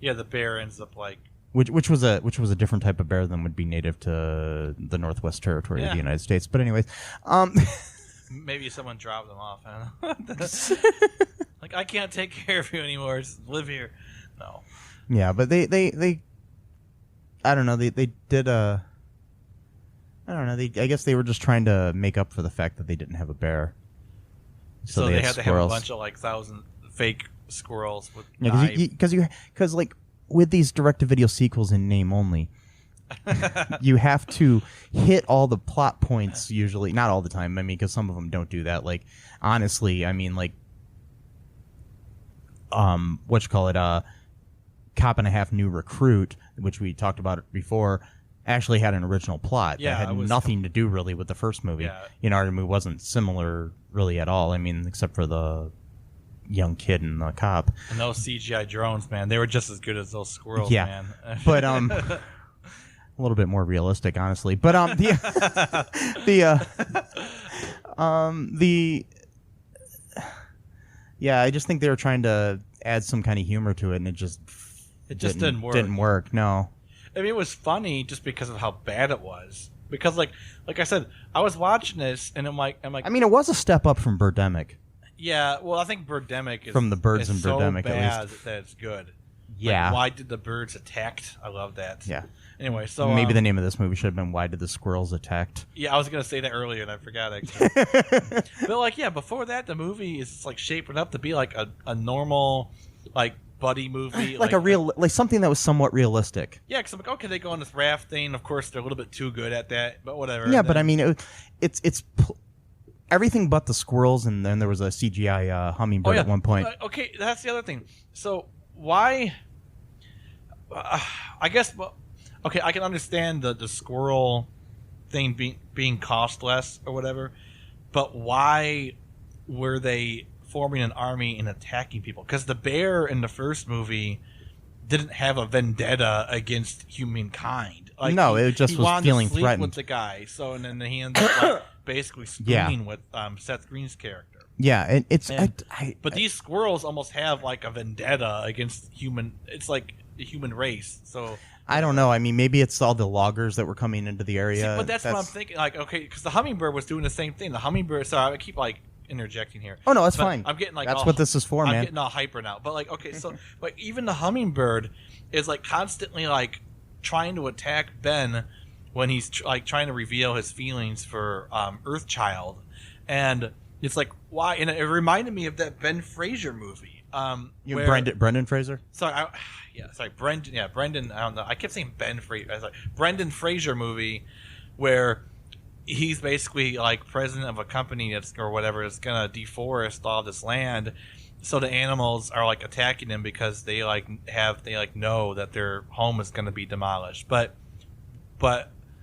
yeah, the bear ends up like which was a different type of bear than would be native to the Northwest Territory of the United States. But anyways, maybe someone dropped them off. I don't know. Like, I can't take care of you anymore. Just live here. No. Yeah, but they I don't know. They did a. I don't know. I guess they were just trying to make up for the fact that they didn't have a bear. So they had to have a bunch of like 1,000 fake squirrels with because like with these direct-to-video sequels in name only, you have to hit all the plot points usually. Not all the time. I mean, because some of them don't do that. Like honestly, I mean, like Cop and a Half New Recruit, which we talked about before, actually had an original plot that had nothing to do really with the first movie. Yeah. Our movie wasn't similar really at all. I mean, except for the young kid and the cop. And those CGI drones, man, they were just as good as those squirrels, man. But a little bit more realistic, honestly. But I just think they were trying to add some kind of humor to it, and it just didn't work. Didn't work. No. I mean, it was funny just because of how bad it was. Because, like I said, I was watching this, and I'm like. I mean, it was a step up from Birdemic. Yeah, well, I think Birdemic is from the birds in Birdemic, so bad at least that it's good. Yeah. Like, why did the birds attack? I love that. Yeah. Anyway, so maybe the name of this movie should have been "Why Did the Squirrels Attack?" Yeah, I was gonna say that earlier, and I forgot actually. But before that, the movie is like shaping up to be like a normal like buddy movie, like a real something that was somewhat realistic. Yeah, because I'm like, okay, they go on this raft thing. Of course, they're a little bit too good at that, but whatever. Yeah, but I mean, it's everything but the squirrels, and then there was a CGI hummingbird at one point. Okay, that's the other thing. So why? I guess. Okay, I can understand the squirrel thing being cost less or whatever, but why were they forming an army and attacking people? Because the bear in the first movie didn't have a vendetta against humankind. Like, no, it just was feeling to sleep threatened with the guy. So, and then he ended up basically spooning with Seth Green's character. Yeah, it's. But these squirrels almost have like a vendetta against human. It's like the human race. So I don't know. I mean, maybe it's all the loggers that were coming into the area. See, but that's what I'm thinking. Like, okay, because the hummingbird was doing the same thing. The hummingbird. Sorry, I keep like interjecting here. Oh no, that's fine. I'm getting like that's what this is for, man. I'm getting all hyper now. But like, okay, so like even the hummingbird is like constantly like trying to attack Ben when he's like trying to reveal his feelings for Earthchild, and it's like why? And it reminded me of that Ben Fraser movie. Brendan Fraser. Sorry, Brendan. Yeah, Brendan. I don't know. I kept saying Ben Fraser. I was like Brendan Fraser movie, where he's basically like president of a company that's or whatever is gonna deforest all this land, so the animals are like attacking him because they know that their home is gonna be demolished. But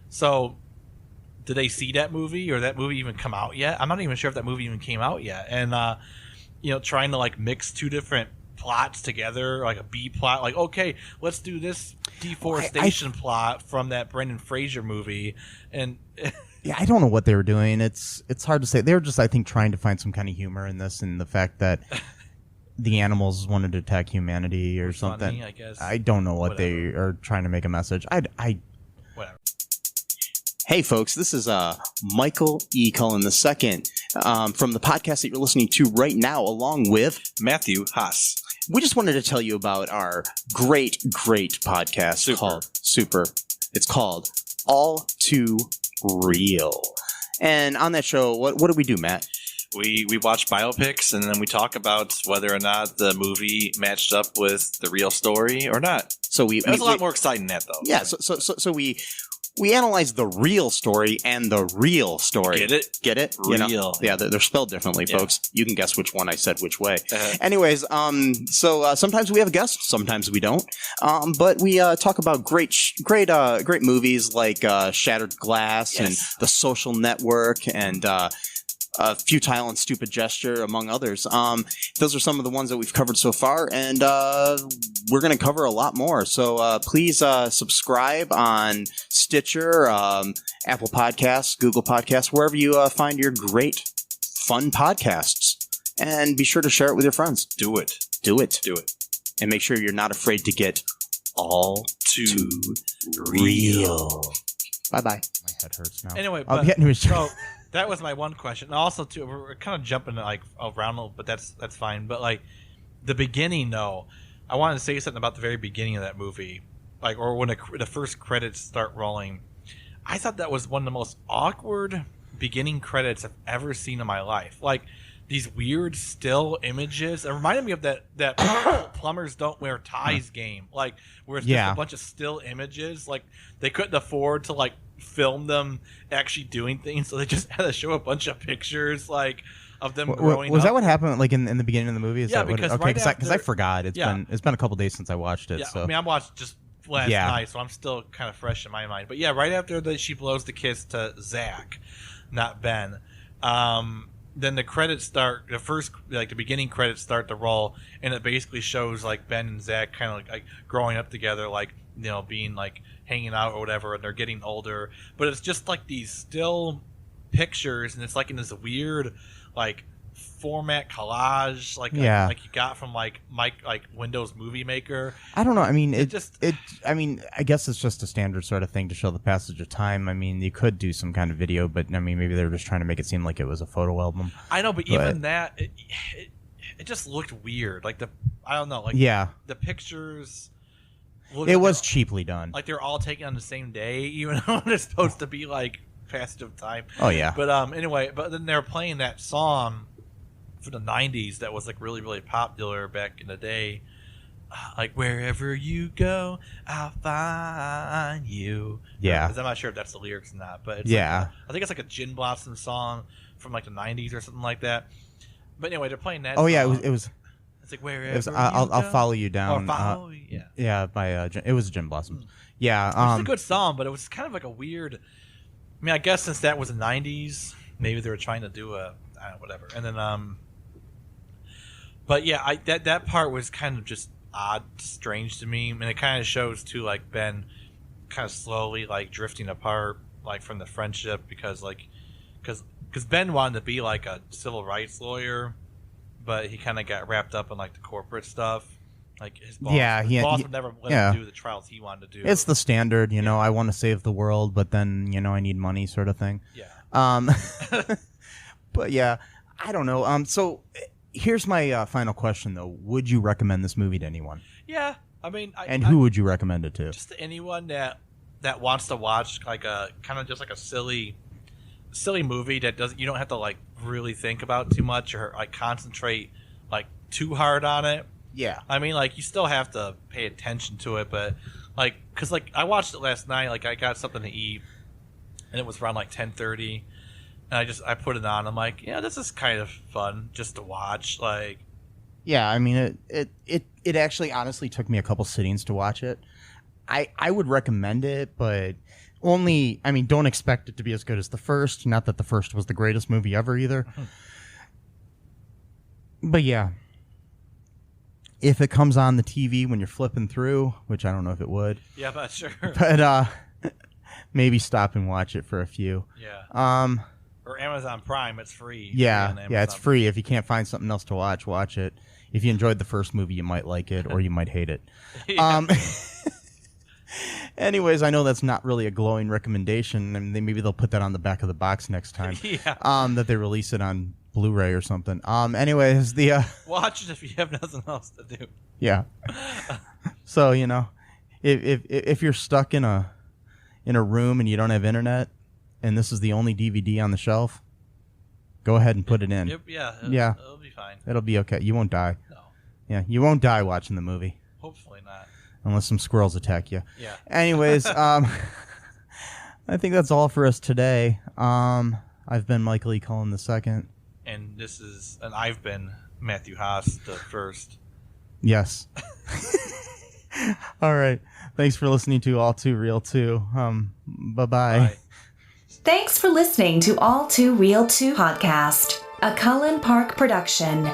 so did they see that movie or that movie even come out yet? I'm not even sure if that movie even came out yet. And trying to like mix two different plots together, like a B plot, like okay, let's do this deforestation plot from that Brendan Fraser movie, and yeah, I don't know what they were doing. It's hard to say. They were just, I think, trying to find some kind of humor in this, and the fact that the animals wanted to attack humanity or something. Funny, I guess. I don't know what they are trying to make a message. Whatever. Hey, folks, this is Michael E. Cullen II from the podcast that you're listening to right now, along with Matthew Haas. We just wanted to tell you about our great podcast called Super. It's called All Too Real. And on that show, what do we do, Matt? We watch biopics, and then we talk about whether or not the movie matched up with the real story or not. So it was a lot more exciting than that, though. Yeah, so we analyze the real story and the real story. Get it? Get it? Real. Yeah, they're spelled differently, folks. You can guess which one I said which way. Anyways, so sometimes we have a guest, sometimes we don't. But we talk about great movies like Shattered Glass and The Social Network and Futile and Stupid Gesture, among others. Those are some of the ones that we've covered so far, and we're going to cover a lot more. So please subscribe on Stitcher, Apple Podcasts, Google Podcasts, wherever you find your great, fun podcasts. And be sure to share it with your friends. Do it. Do it. Do it. And make sure you're not afraid to get all too real. Bye-bye. My head hurts now. Anyway, so that was my one question. And also, too, we're kind of jumping like around a little, but that's fine. But like the beginning, though, I wanted to say something about the very beginning of that movie, like or when the first credits start rolling. I thought that was one of the most awkward beginning credits I've ever seen in my life. Like these weird still images. It reminded me of that plumbers don't wear ties game, like where it's just a bunch of still images. Like they couldn't afford to like film them actually doing things, so they just had to show a bunch of pictures. Like of them growing was up. that what happened? Like in the beginning of the movie? Is Yeah, that because okay, right because I forgot. It's been a couple days since I watched it. Yeah, so I mean, I watched just last night, so I'm still kind of fresh in my mind. But yeah, right after she blows the kiss to Zach, not Ben. Then the credits start. The beginning credits start to roll, and it basically shows like Ben and Zach kind of like growing up together, like being like hanging out or whatever, and they're getting older. But it's just like these still pictures, and it's like in this weird like format collage, like you got from like Windows Movie Maker. I don't know. I mean, I guess it's just a standard sort of thing to show the passage of time. I mean, you could do some kind of video, but I mean, maybe they were just trying to make it seem like it was a photo album. I know, but even that, it just looked weird. Like the pictures. It was cheaply done. Like they're all taken on the same day, even though they're supposed to be like passage of time. Oh yeah. But anyway, but then they're playing that song for the 90s that was like really, really popular back in the day. Like, wherever you go, I'll find you. Yeah. I'm not sure if that's the lyrics or not, but it's I think it's like a Gin Blossom song from like the 90s or something like that. But anyway, they're playing that song. Yeah, it was. It's like wherever I'll follow you down. Or follow you, yeah. By it was Gin Blossoms. Yeah. It's a good song, but it was kind of like a weird. I mean, I guess since that was the 90s, maybe they were trying to do whatever. And then but yeah, that part was kind of just odd, strange to me, and it kind of shows too, like Ben kind of slowly like drifting apart, like from the friendship, because Ben wanted to be like a civil rights lawyer, but he kind of got wrapped up in like the corporate stuff. Like his boss would never let him do the trials he wanted to do. It's the standard, I want to save the world, but then I need money, sort of thing. Yeah. But yeah, I don't know. So. Here's my final question, though. Would you recommend this movie to anyone? Yeah, I mean, who would you recommend it to? Just to anyone that wants to watch like a kind of just like a silly movie that you don't have to like really think about too much or like concentrate like too hard on it. Yeah, I mean, like you still have to pay attention to it, but like because like I watched it last night. Like I got something to eat, and it was around like 10:30. And I put it on. I'm like, yeah, this is kind of fun just to watch. Like, yeah, I mean, it actually honestly took me a couple sittings to watch it. I would recommend it, but only, I mean, don't expect it to be as good as the first. Not that the first was the greatest movie ever either. But yeah, if it comes on the TV when you're flipping through, which I don't know if it would. Yeah, but sure. But maybe stop and watch it for a few. Yeah. Or Amazon Prime, it's free. Yeah, it's free. If you can't find something else to watch it. If you enjoyed the first movie, you might like it, or you might hate it. Yeah. Anyways, I know that's not really a glowing recommendation, and maybe they'll put that on the back of the box next time. Yeah. That they release it on Blu-ray or something. Anyways, watch it if you have nothing else to do. Yeah. So if you're stuck in a room and you don't have internet, and this is the only DVD on the shelf, go ahead and put it in. Yeah. It'll be fine. It'll be okay. You won't die. No. Yeah, you won't die watching the movie. Hopefully not. Unless some squirrels attack you. Yeah. Anyways, I think that's all for us today. I've been Michael E. Cullen II. And I've been Matthew Haas the first. Yes. All right. Thanks for listening to All Too Real 2. Bye-bye. Bye. Thanks for listening to All Too Real 2 podcast, a Cullen Park production.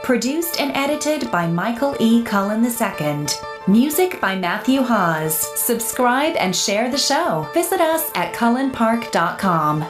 Produced and edited by Michael E. Cullen II. Music by Matthew Haas. Subscribe and share the show. Visit us at cullenpark.com.